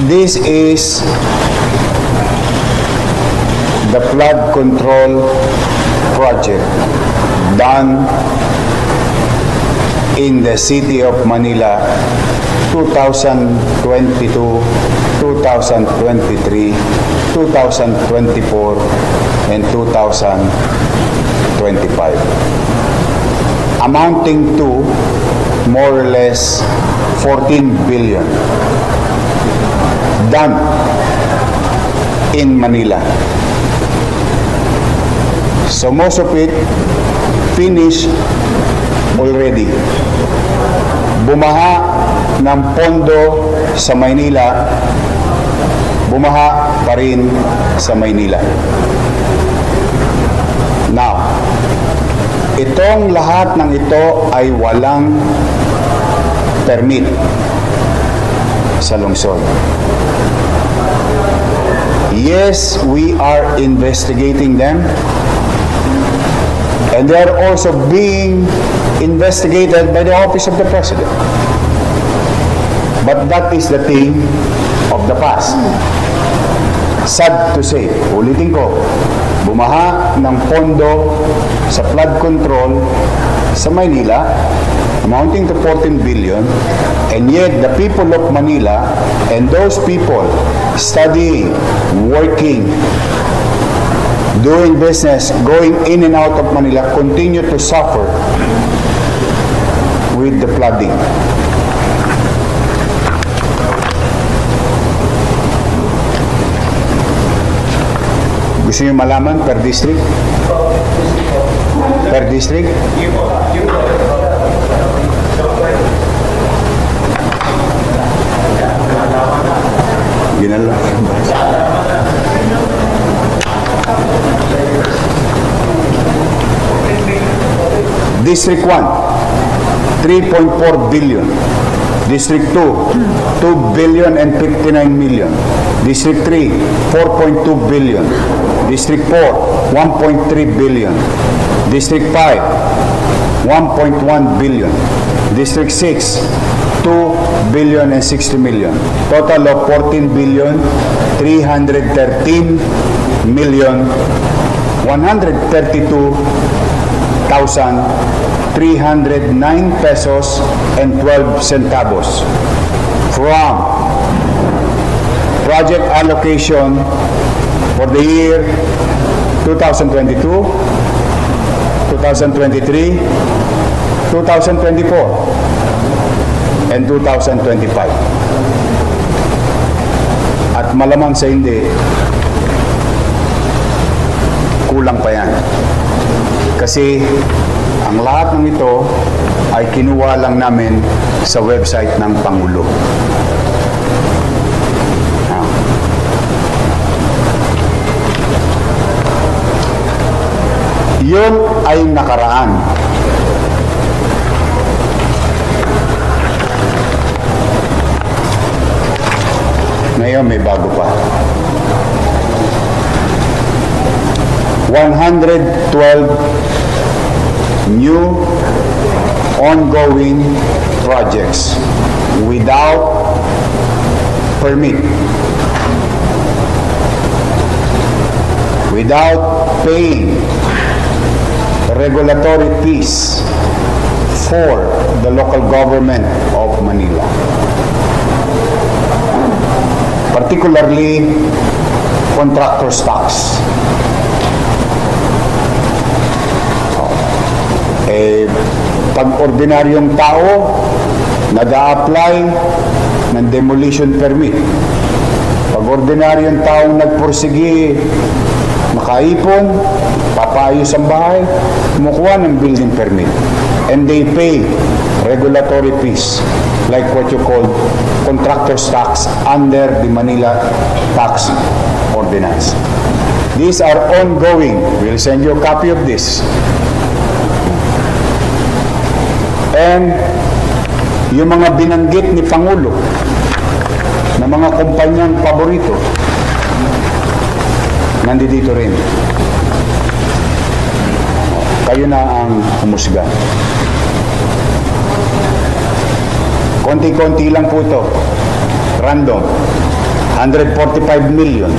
This is the flood control project done in the city of Manila 2022, 2023, 2024, and 2025, amounting to more or less 14 billion done in Manila. So most of it finished already. Bumaha ng pondo sa Maynila, bumaha pa rin sa Maynila. Now, itong lahat ng ito ay walang permit sa lungsod. Yes, we are investigating them, and they are also being investigated by the Office of the President. But that is the thing of the past. Sad to say, ulitin ko, bumaha ng pondo sa flood control sa Maynila, amounting to 14 billion, and yet the people of Manila and those people studying, working, doing business, going in and out of Manila continue to suffer with the flooding. Gusto niyo malaman per district? Per district? Ginala. District 1, 3.4 billion. District 2, 2 billion and 59 million. District 3, 4.2 billion. District 4, 1.3 billion. District 5, 1.1 billion. District 6, 2 billion and 60 million. Total of 14 billion, 313 million, 132,309 pesos and 12 centavos from project allocation for the year 2022, 2023, 2024, and 2025. At malamang sa hindi, kulang pa yan. Kasi ang lahat ng ito ay kinuha lang namin sa website ng Pangulo. Yun ay nakaraan. Ngayon may bago pa. 112 new ongoing projects without permit, without paying regulatory fees for the local government of Manila. Particularly contractor's tax. Pag ordinaryong tao nag-a-apply ng demolition permit, pag ordinaryong tao nagpursigi, makaipon, papaayos ang bahay, kumukuha ng building permit, and they pay regulatory fees like what you call contractor's tax under the Manila Tax Ordinance. These are ongoing. We'll send you a copy of this. And yung mga binanggit ni Pangulo na mga kumpanyang paborito, nandito rin. Kayo na ang humusga. Konti-konti lang po ito. Random. 145 million,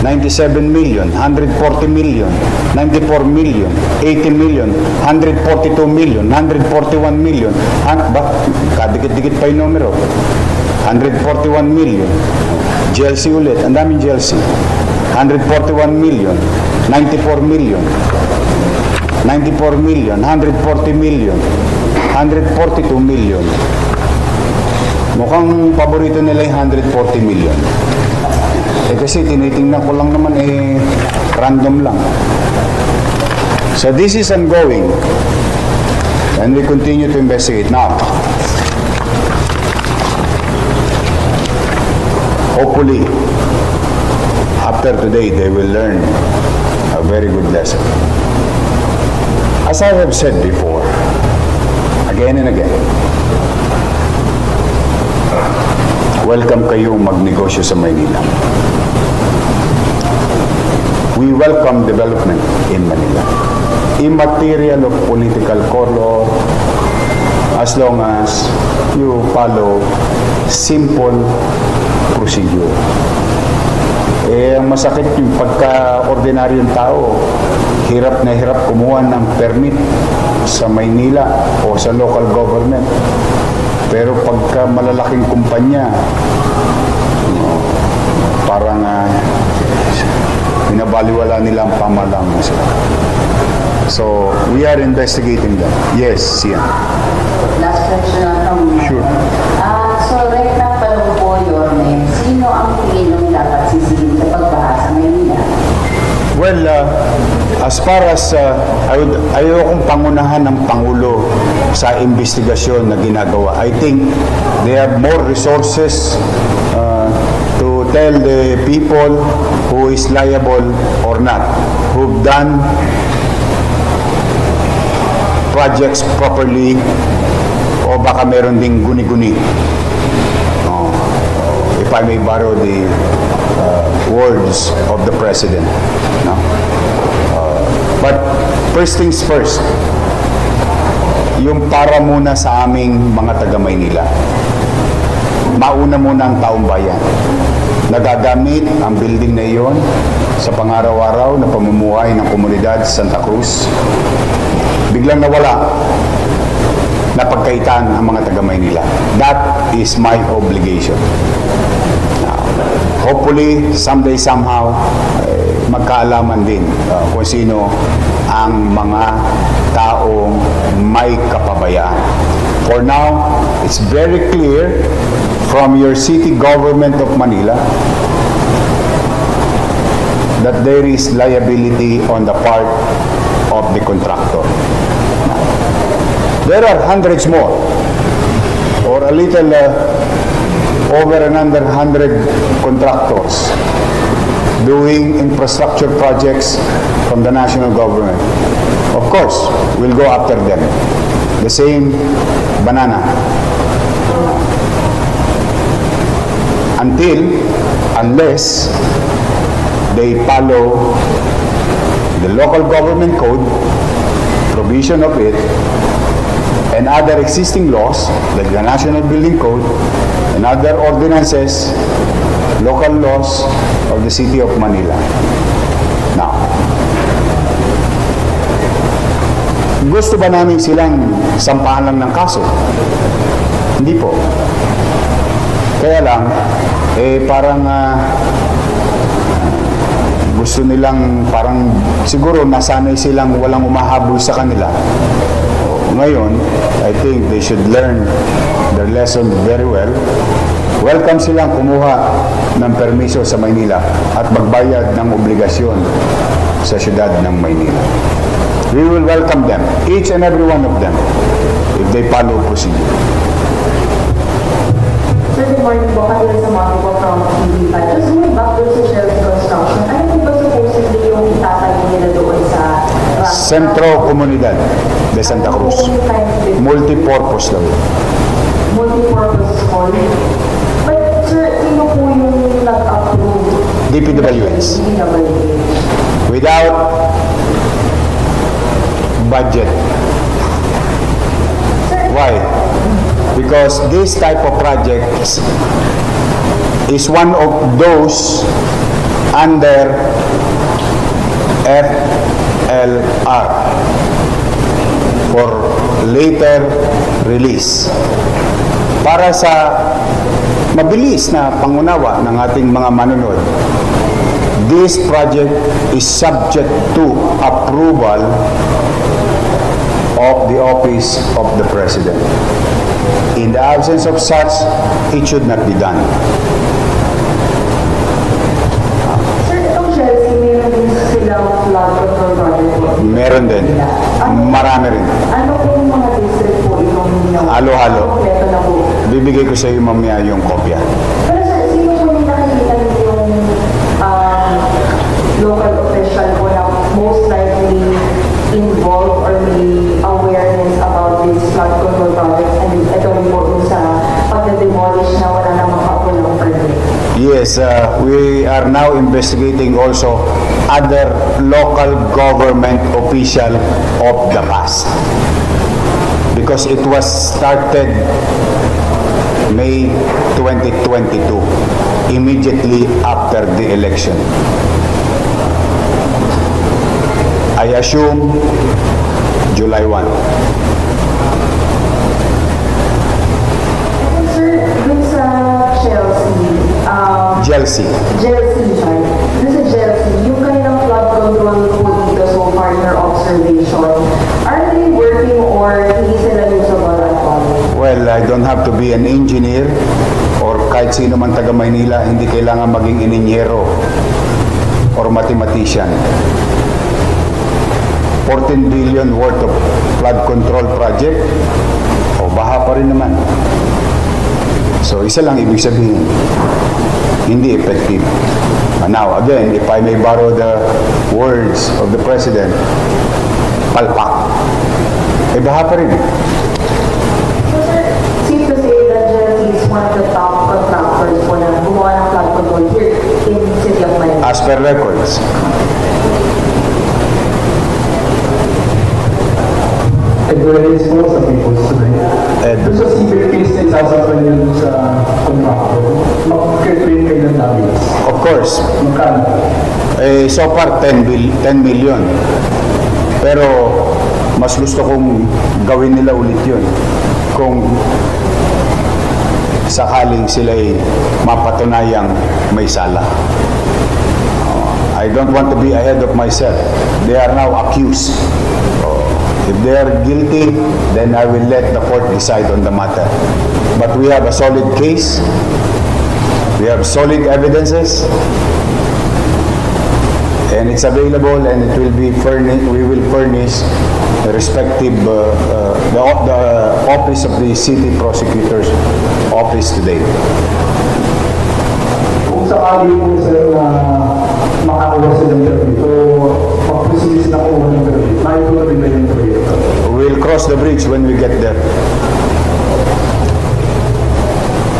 97 million, 140 million, 94 million, 80 million, 142 million, 141 million. Kadikit-dikit pa yung numero. 141 million. GLC ulit. Ang daming GLC. 141 million, 94 million, 94 million, 140 million, 142 million. Mukhang paborito nila yung 140 million. Kasi tinitingnan ko lang naman random lang. So this is ongoing. And we continue to investigate. Now, hopefully, after today, they will learn a very good lesson. As I have said before, again and again, welcome kayo magnegosyo sa Maynila. We welcome development in Manila. Immaterial of political color, as long as you follow simple procedure. Ang masakit yung pagka-ordinaryong tao, hirap na hirap kumuha ng permit sa Maynila o sa local government. Pero pagka malalaking kumpanya, parang binabaliwala nila ang pamalang sila. So, we are investigating that. Yes, Sian. Last question from Sure. So, right now pa lang po, Yorme, sino ang Pilipinong dapat sisigin sa pagbaha sa Maynila? Well, as far as ayokong pangunahan ng Pangulo sa investigasyon na ginagawa. I think they have more resources to tell the people who is liable or not, who've done projects properly o baka meron ding guni-guni. If I may borrow the words of the President. No? But first things first, yung para muna sa aming mga taga-Maynila. Mauna muna ang taong bayan. Nagagamit ang building na iyon sa pangaraw-araw na pamumuhay ng komunidad sa Santa Cruz. Biglang nawala, napagkaitan ang mga taga-Maynila. That is my obligation. Hopefully, someday, somehow, magkaalaman din kung sino ang mga taong may kapabayaan. For now, it's very clear from your city government of Manila that there is liability on the part of the contractor. There are hundreds more, or a little over another 100 contractors doing infrastructure projects from the national government. Of course, we'll go after them. The same banana. Unless they follow the local government code, provision of it, and other existing laws, like the National Building Code, and other ordinances, local laws of the City of Manila. Now, gusto ba namin silang sampahan lang ng kaso? Hindi po. Kaya lang, parang gusto nilang parang siguro nasanay silang walang umahabol sa kanila. Ngayon, I think they should learn their lesson very well. Welcome silang kumuha ng permiso sa Maynila at magbayad ng obligasyon sa siyudad ng Maynila. We will welcome them, each and every one of them, if they follow procedure. Sir, good morning po. Katulad sa mga po from TV5. Just going back to sa Shelby Construction, ano po ba supposedly yung itatayo nila doon sa Centro Comunidad de Santa Cruz. Multipurpose daw. Multipurpose hall. But sir, sino po yung nag-approve? DPWH. DPWH. Without budget. Why? Because this type of projects is one of those under FLR for later release. Para sa mabilis na pangunawa ng ating mga manunod, this project is subject to approval of the Office of the President. In the absence of such, it should not be done. Sir, itong Chelsea, meron din silang flood control project po. Meron din. Marami rin. Ano po yung mga district po itong ginawa? Halo-halo. Kompleto na po. Bibigay ko sa iyo mamaya yung kopya. Pero sir, sino po yung nakikita niyo yung local official po na most likely involved or may awareness about this flood control project and ito rin po yung sa pag-demolish na wala namang kapulang permit? Yes, we are now investigating also other local government official of the past. Because it was started May 2022, immediately after the election. I assume July 1. Sir, dun sa Chelsea. sorry. Dun sa Chelsea, yung kanilang flood control po dito so far in your observation, are they working or hindi sila usable at all? Well, I don't have to be an engineer or kahit sino man taga Maynila, hindi kailangan maging ininyero or mathematician. 14 billion worth of flood control project, o baha pa rin naman. So, isa lang ibig sabihin, hindi effective. Now, again, if I may borrow the words of the President, palpak. Baha pa rin. So sir, safe to say that Chelsea is one of the top contractors po na gumawa ng flood control here in City of Manila. As per records. Edward is po sa People's today. Doon sa And civil case na isasapan yun sa contractor, mag-claim kayo ng damage. of course, Magkano? so far 10 million. Pero mas gusto kong gawin nila ulit yun kung sakaling sila'y mapatunayang may sala. I don't want to be ahead of myself. They are now accused. If they are guilty, then I will let the court decide on the matter. But we have a solid case. We have solid evidences. And it's available and it will be furnished, we will furnish the respective, the office of the city prosecutor's office today. Kung sakali po sir na makakuha sila ng permit, o pag-proceed sila kuha ng permit, makikita rin ba yung proyekto? We'll cross the bridge when we get there.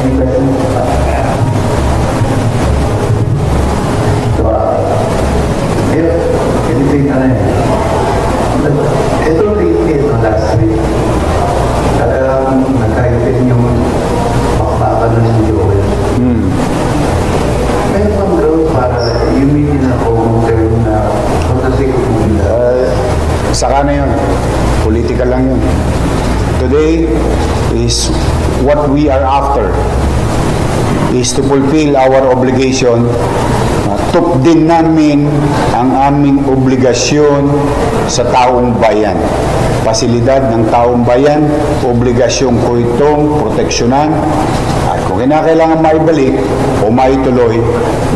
Any questions? Anything na rin. Ito rin last week. Talagang nagkaitin yung pakpakan ng Joel. May pang growth para yung na promoter na for the sake of Saka na yun. Political lang yun. Today is what we are after is to fulfill our obligation. Tupdin namin ang aming obligasyon sa taong bayan. Pasilidad ng taong bayan, obligasyon ko itong proteksyonan. At kung kinakailangan maibalik o maituloy,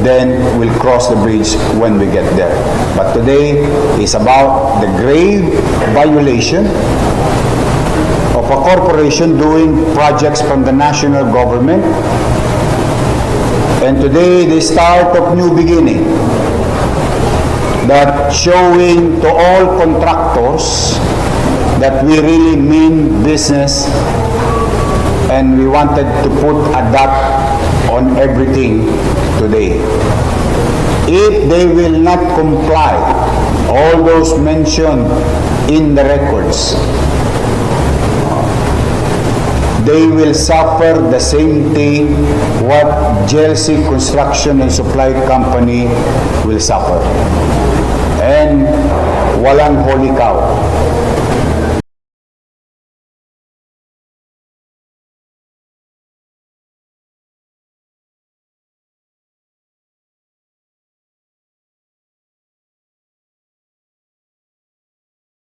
then we'll cross the bridge when we get there. But today is about the grave violation of a corporation doing projects from the national government. And today, the start of new beginning that showing to all contractors that we really mean business and we wanted to put a dot on everything today. If they will not comply, all those mentioned in the records, they will suffer the same thing what GLC Construction and Supply Company will suffer. And walang holy cow.